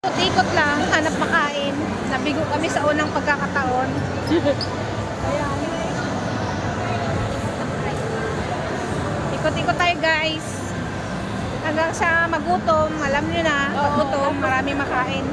Ikot lang, hanap makain. Nabigo kami sa unang pagkakataon. Ayan. Ikot-ikot tayo guys. Hanggang sa magutom, alam nyo na, pag gutom, marami makain.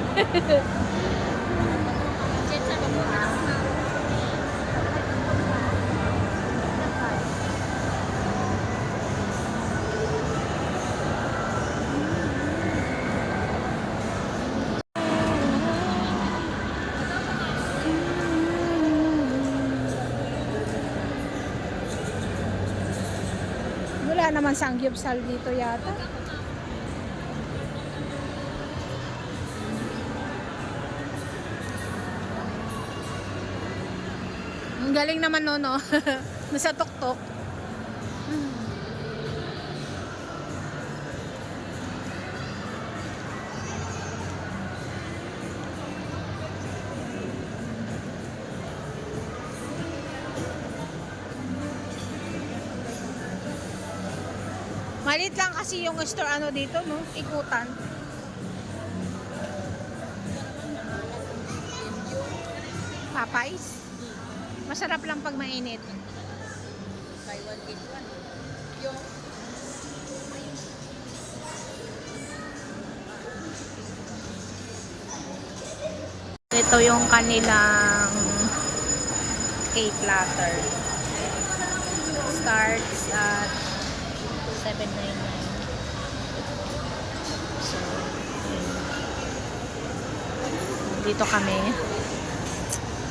Wala naman sangyupsal dito yata. Ang galing naman no. Nasa tuktok. Malit lang kasi yung store ano dito, no? Ikutan. Popeyes. Masarap lang pag mainit. Buy one get one. Yung Ito yung kanilang cake platter. Starts at 7.99. So, dito kami.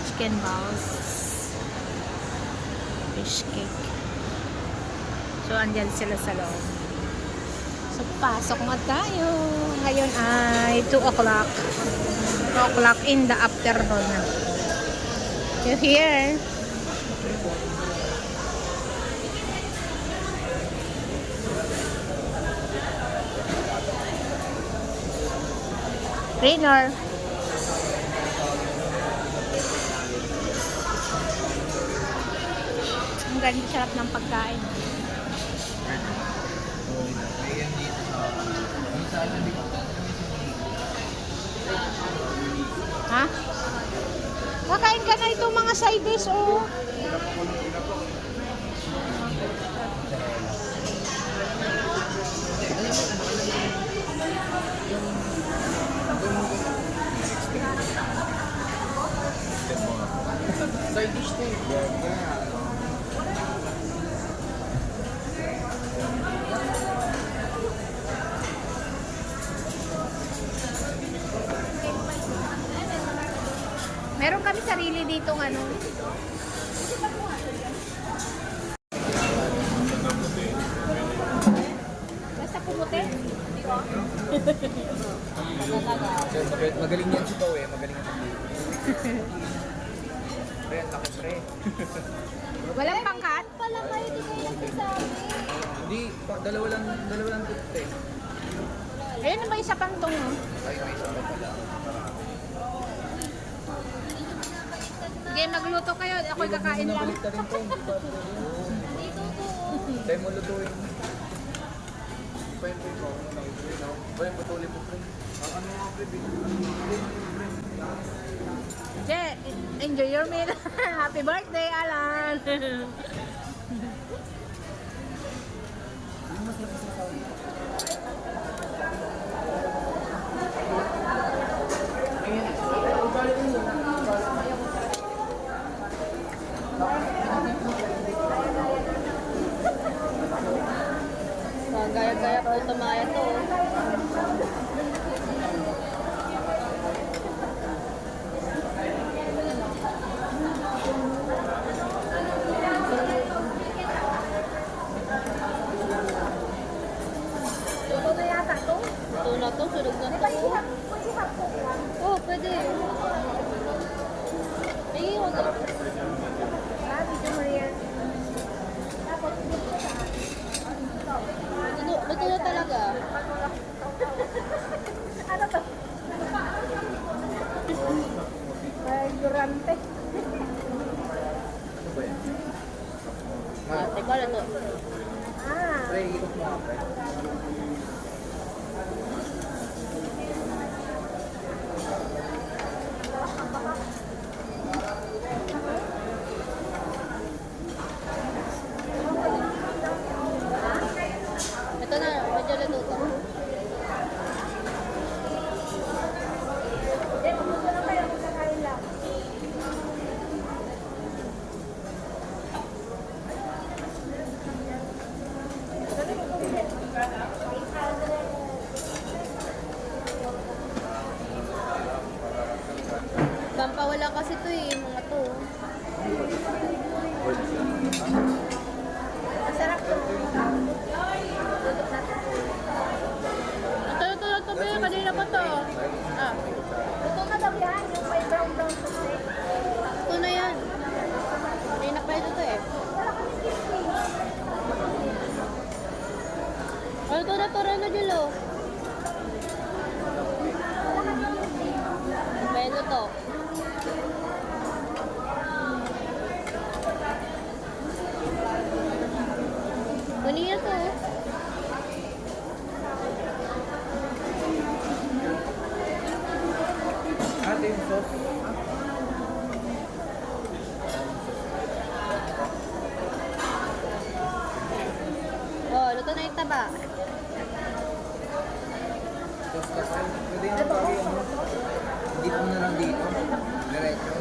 Chicken balls. Fish cake. So, andyan sila sa loob. So, pasok na tayo. Ngayon ay 2 o'clock. 2 o'clock in the afternoon. You here? Raynor. Ang ganda, sarap ng pagkain. Ha? Kakain ka na itong mga side dish, oh. Side dish na eh. Meron kami sarili ditong ano. Basta pumuti. Magaling yan si Pao eh. Magaling yan si Pre, ang laki pre. Walang pangkat. pala kayo di kayo nagsasabi. Hindi, dalawa lang tute. Ayun na ba isa pang tong, no? Ay, may isa pa pala. Sige, magluto kayo. Ako'y kakain lang. Balik na rin po. Dito po. Tayo mo lutuin. Pwede po. Pwede po tuloy po pre. Ang ano nga pre, Je, enjoy your meal. Happy birthday, Alan. Gaya-gaya ko tumaya to. Luto na yata to. Ito na to, sunog na to. Oo, pwede. Ay, huwag ka. Video mo yan. Luto na talaga. Ano to? Ay, durante. Teka lang to. Ah. pre, ikot mo nga pre. lang kasi to eh, mga to. Masarap to. Ito, be. Kanina pa to. Ah. Ito na daw yan, yung may brown to. Ito na yan. Kanina pa ito to eh. Ano to na to, Reno Julo? Pwede to. Kanina to. Ate yung sauce. Oh, luto na yung taba. Sauce ka pa. Pwede yung pagi ano. Hindi mo na lang dito. Diretso.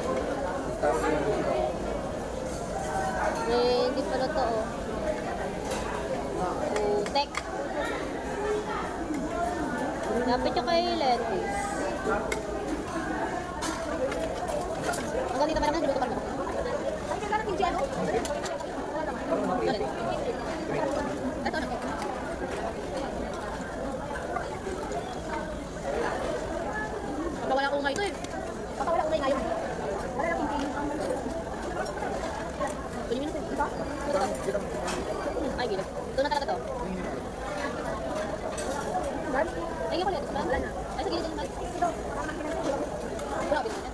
Tapos yung dito. Eh, hindi pa luto oh. Putek. Lapit yung kay lettuce. Ang ganito pa naman, niluto pa naman. Ay, kaya natin dyan, oh. Ito na. Baka wala akong ngayon eh. Baka wala akong ngayon. Wala na pinti. Kunin mo na ito. Ito. Ay, gila. Ito na talaga to. Ay, ako lettuce ba? Ay, sa gilid din naman. Wala ako pinti.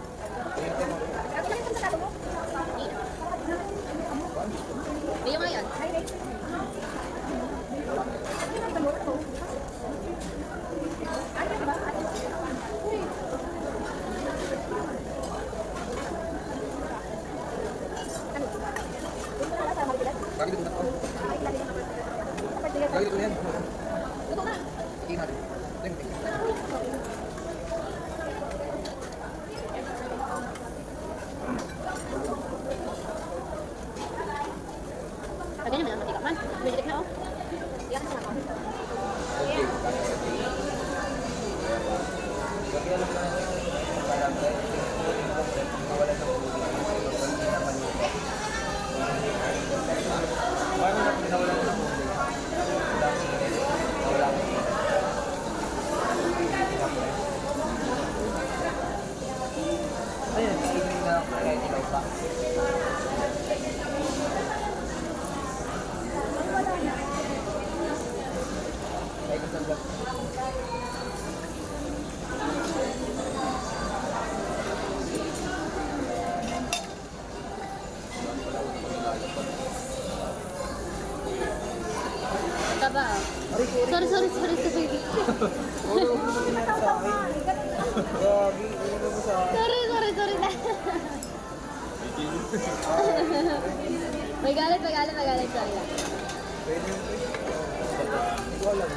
Iyo nga yan. Lagi dito na to. Lagi dito na yan. Luto na. Ikin natin. Lagyan naman ang mantika man. Bilik na oh. Iyak na ako. Okay. Lagi alam na yan. Parang mawalan ng ulo. Hindi na maluto. Paano na pinawalan ng ulo? Mawalan ng ulo. Ayun, hindi na kaya ilaw pa. Ay, kasal Taba ah. Sorry. Oo, hindi na sa akin. Grabe, hindi mo sa akin. Sorry na. Magalit. Sorry lang. Pwede yung hindi ko alam.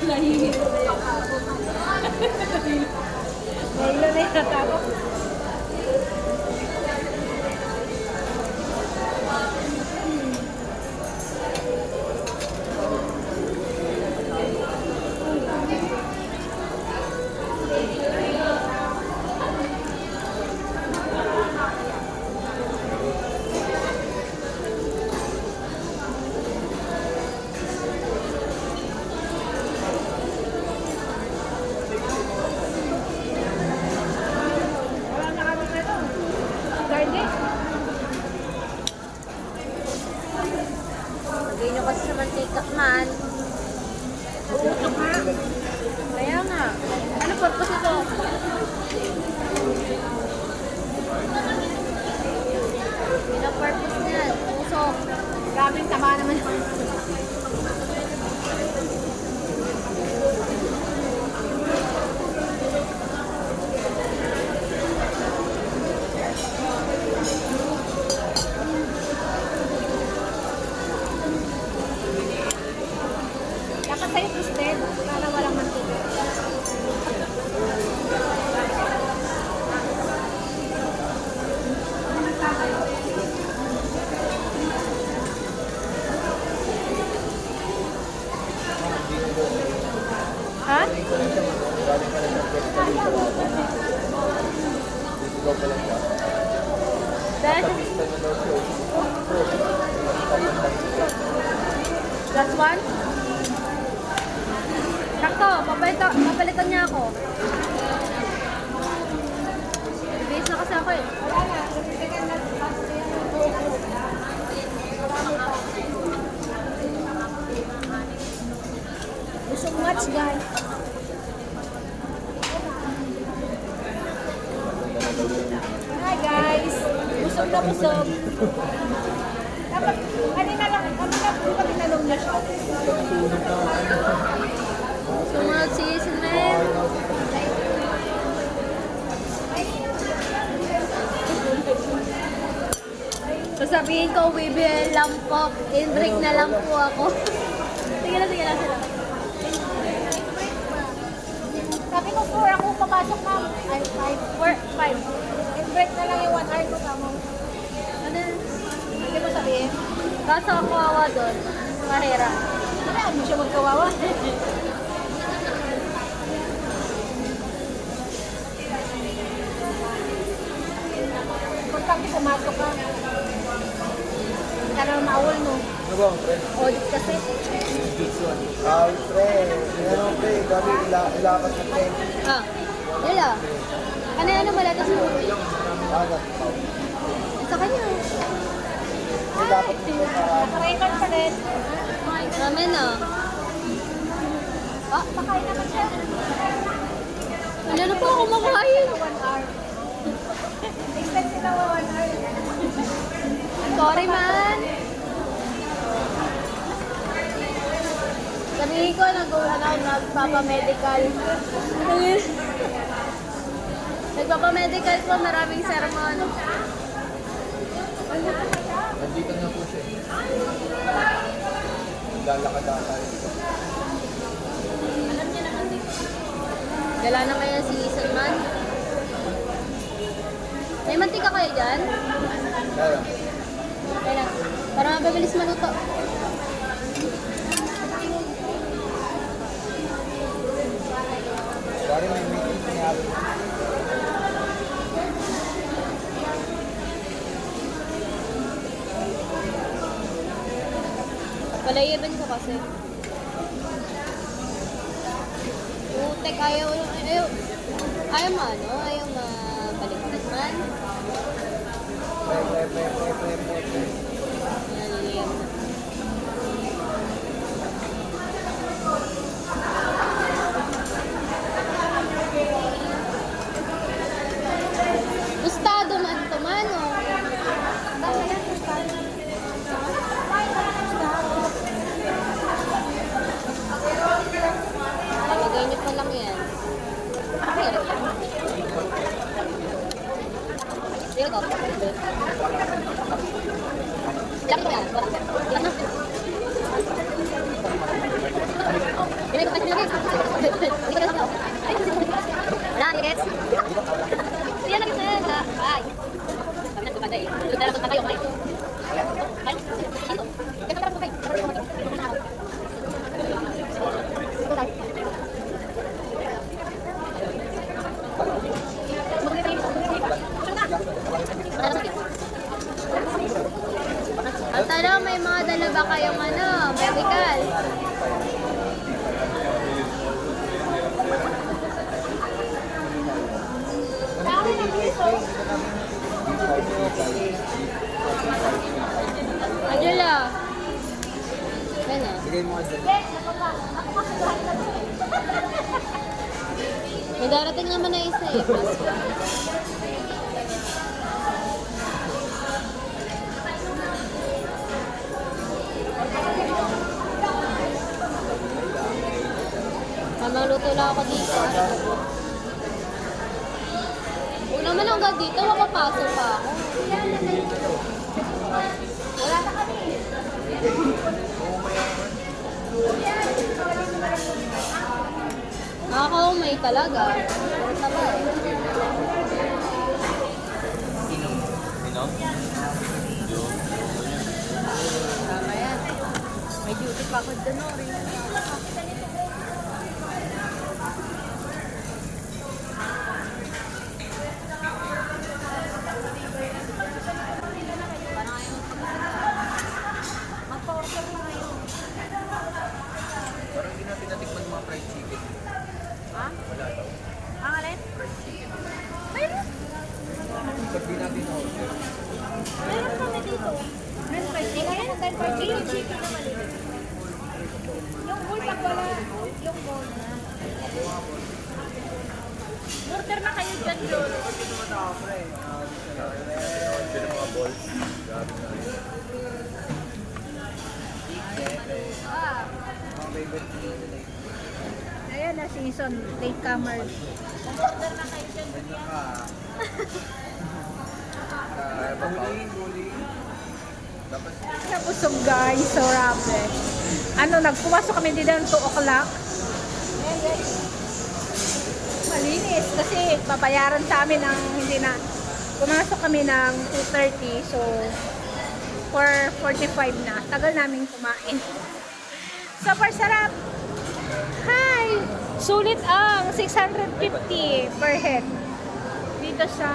Nahilo na yata ako. Wala na kami ito. Garlic. Lagay nyo kasi sa mantika man. Uutok nga. Kaya nga. Ano purpose ito? Pina-purpose niya. Pusok. Grabing taba naman. Dapat sa'yo twisted para walang mantika. Ikaw pala siya. Then, Gusto niya daw siya. last one. Sakto, papalitan niya ako. Base na kasi ako eh. Busog match, guys. Hi, guys. Busog na busog. Dapat, kanina po ba tinanong niya siya? Sumunod si Ismael. Sasabihin ko, BBL lang po. In-break na lang po ako. Sige na sila. Sabi ko, 4 ako papasok, ma'am. Ay, 5. In-break na lang yung 1 hour ko, tamo. Ano? Hindi mo sabihin? Kaso ako kawawa doon. Mahira. Ano mo siya magkawawa? Pagkaki pumasok ka. Hindi ka na maawal, no? Ano ba, pre? Audit kasi. Pre. Ano, pre? Gabi, ilakas na pre. Ah, yala. Ano malatas mo? Ano? Sa kanya. Dapat dito para... Naka-record pa rin. Namin na. Ah, pakain naman siya. Wala na po ako makain. 1 hour. Extend sila 1 hour. Sorry man. Sabihin ko, nagpapamedical. Nagpapamedical po, maraming sermon. Nandito na po siya. Lalakad na tayo. Gala na kaya si Salman? May mantika kayo dyan? Kaya. Kaya para mabilis maluto. Sorry, may meeting nangyari. Palayaban ko kasi. Utek, ayaw mabaliktad man. Pre. Naliliyam na. Gustado man ito man, oh. Talagay niyo pa lang yan. Sige ko. Laki ko yan. Ilan na? Ilagay ko kasi nilagay. Wala, nilagay. Yan lagi na yan. Ay. Sabi na tumaday. Doon na lang tumatay yung kayo. Kayo? Dito. Kaya ka lang tumatay. Ang tanong, may mga dala ba kayong medical? Angela. Kaya na. Bigay mo ka dyan. May darating naman na isa eh. Mamang luto lang ako dito. Huwag naman hanggang dito, makapasok pa ako. Wala na kami. Nakakaumay talaga. Puro taba eh. Sino? Tama yan. May duty pa ako dun, oh. Order na kayo dyan, Jol. Ah, Ayan na season, latecomer. order na kayo dyan. Nabusog guys, so rabe. Ano, nagpumasok kami din ng 2 o'clock. Malinis kasi papayaran sa amin ng hindi na. Pumasok kami ng 2:30, so 4:45 na. Tagal namin kumain. Super sarap! Hi! Sulit ang 650 per head. Dito sa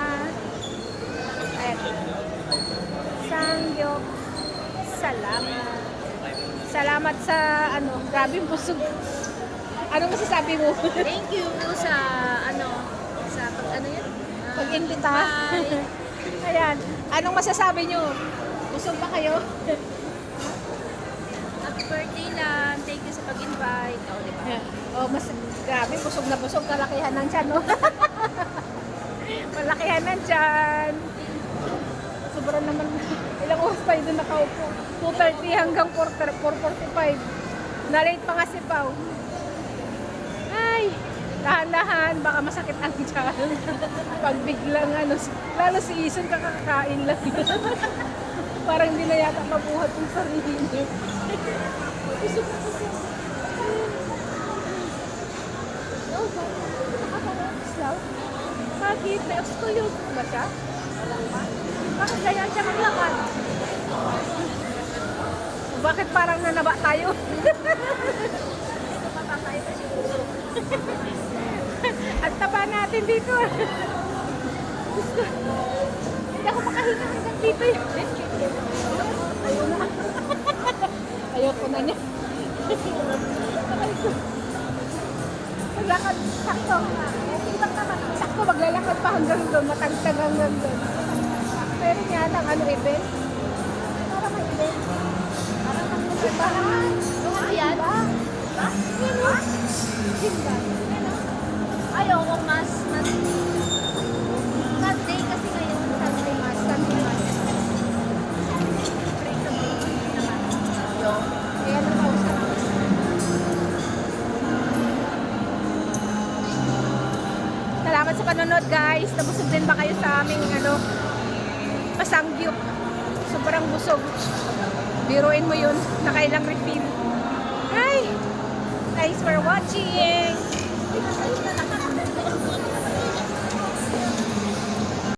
Sangyup. Salamat. Salamat sa ano, grabe busog. Anong masasabi mo? Thank you sa sa pag ano yan? Pag-imbita. Ayan. Anong masasabi nyo? Busog ba kayo? Happy birthday lang. Thank you sa pag-invite. Oh, di ba? Oh, mas grabe, busog na busog. Kalakihan ng tiyan, no? Malakihan ng tiyan. Sobrang naman. Ilang oras tayo doon nakaupo? 2:30 hanggang 4:45. Na-late pa nga si Pao. Ay, dahan-dahan, baka masakit ang tiyan. Pag biglang ano, lalo si Ison kakakain lang. Parang hindi na yata mabuhat yung sarili niya. Busog na busog. No, nakakawakis lang. Bakit? May osteoarthritis ba siya? Bakit ganyan siya maglakad? Bakit parang nanaba tayo? At taba natin dito. Gusto. Hindi ako makahinga hanggang dito. Ayaw na. Ayoko na niya. Maglakad. Sakto. Tingnan naman. Sakto maglalakad pa hanggang doon. Matagtag hanggang doon. Pero niya ang ano event. Parang may event. Parang ang nagsibahan. Ayan. Yan o. Simba. Ayaw ko mas Sunday kasi ngayon. Sunday mass. Sunday mass. Pray sa mga naman. Kaya nakausap. Salamat sa panonood guys. Nabusog din ba kayo sa aming pasangyup? Sobrang busog. Biruin mo yun. Nakailang refill. Hi! Thanks for watching!